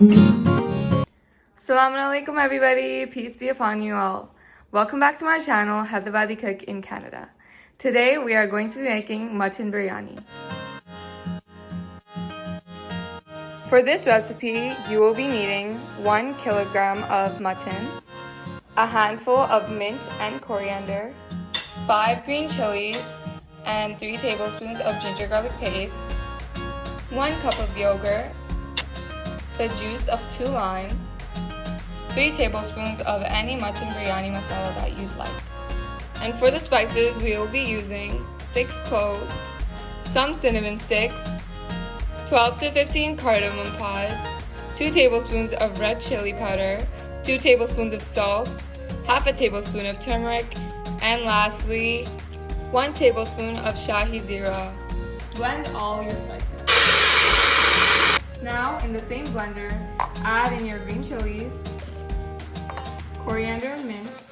Assalamu alaikum everybody, peace be upon you all. Welcome back to my channel, Hyderabadi Cook in Canada. Today we are going to be making mutton biryani. For this recipe, you will be needing 1 kilogram of mutton, a handful of mint and coriander, 5 green chilies, and 3 tablespoons of ginger garlic paste, 1 cup of yogurt, the juice of 2 limes, 3 tablespoons of any mutton biryani masala that you'd like. And for the spices, we will be using 6 cloves, some cinnamon sticks, 12 to 15 cardamom pods, 2 tablespoons of red chili powder, 2 tablespoons of salt, half a tablespoon of turmeric, and lastly, 1 tablespoon of shahi zira. Blend all your spices. Now, in the same blender, add in your green chilies, coriander and mint,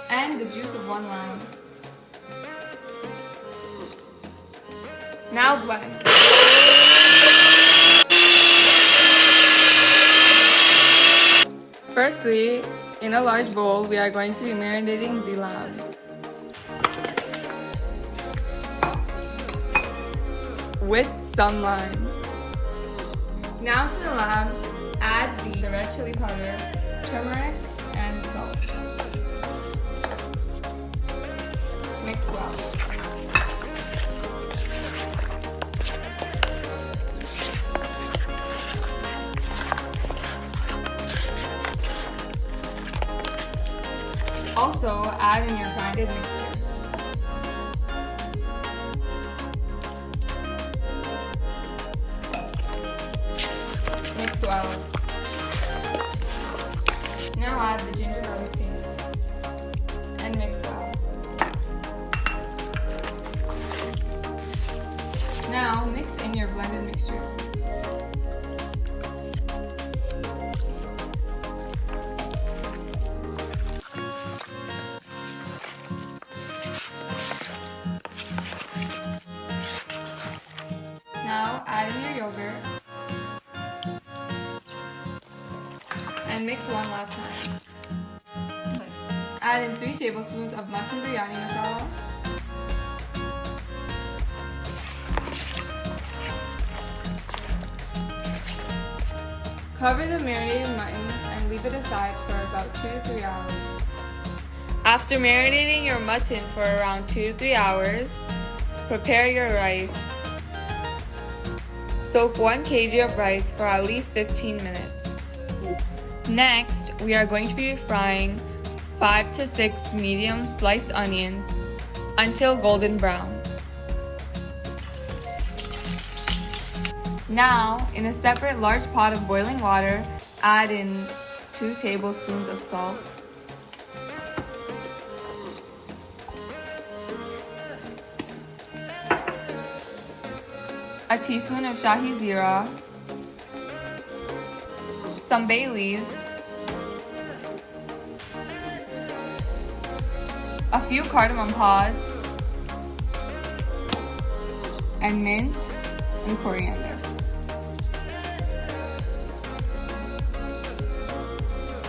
and the juice of 1 lime. Now blend. Firstly, in a large bowl, we are going to be marinating the lamb. With some lime. Now to the lamb, add the red chili powder, turmeric, and salt. Mix well. Also, add in your grinded mixture. Mix well. Now add the ginger garlic paste and mix well. Now mix in your blended mixture. Now add in your yogurt and mix one last time. Add in 3 tablespoons of mutton biryani masala, cover the marinated mutton and leave it aside for about 2 to 3 hours. After marinating your mutton for around 2 to 3 hours, prepare your rice. Soak 1 kg of rice for at least 15 minutes. Next, we are going to be frying 5 to 6 medium sliced onions until golden brown. Now, in a separate large pot of boiling water, add in 2 tablespoons of salt, a teaspoon of shahi zira, some bay leaves, a few cardamom pods, and mint and coriander.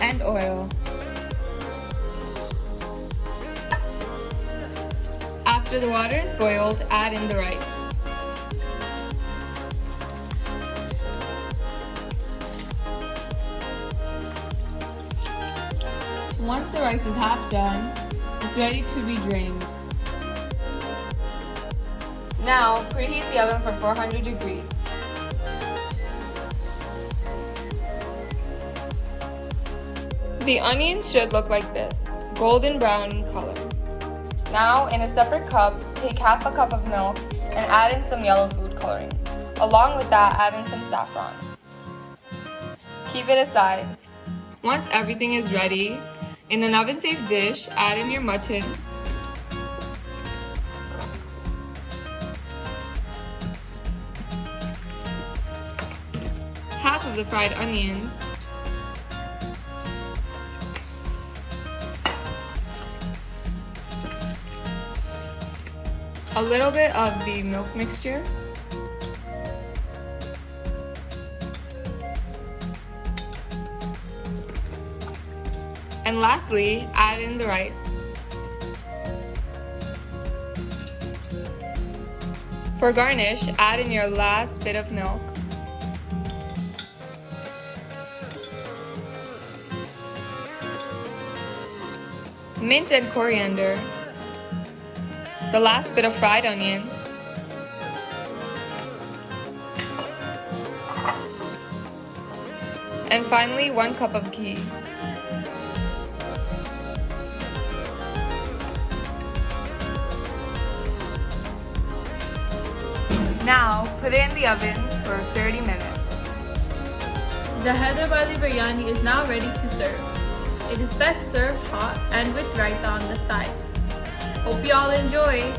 And oil. After the water is boiled, add in the rice. Once the rice is half done, it's ready to be drained. Now, preheat the oven for 400 degrees. The onions should look like this, golden brown in color. Now, in a separate cup, take half a cup of milk and add in some yellow food coloring. Along with that, add in some saffron. Keep it aside. Once everything is ready, in an oven-safe dish, add in your mutton, half of the fried onions, a little bit of the milk mixture, And lastly, add in the rice. For garnish, add in your last bit of milk. Mint and coriander. The last bit of fried onions. And finally, 1 cup of ghee. Now, put it in the oven for 30 minutes. The Hyderabadi biryani is now ready to serve. It is best served hot and with raita on the side. Hope you all enjoy!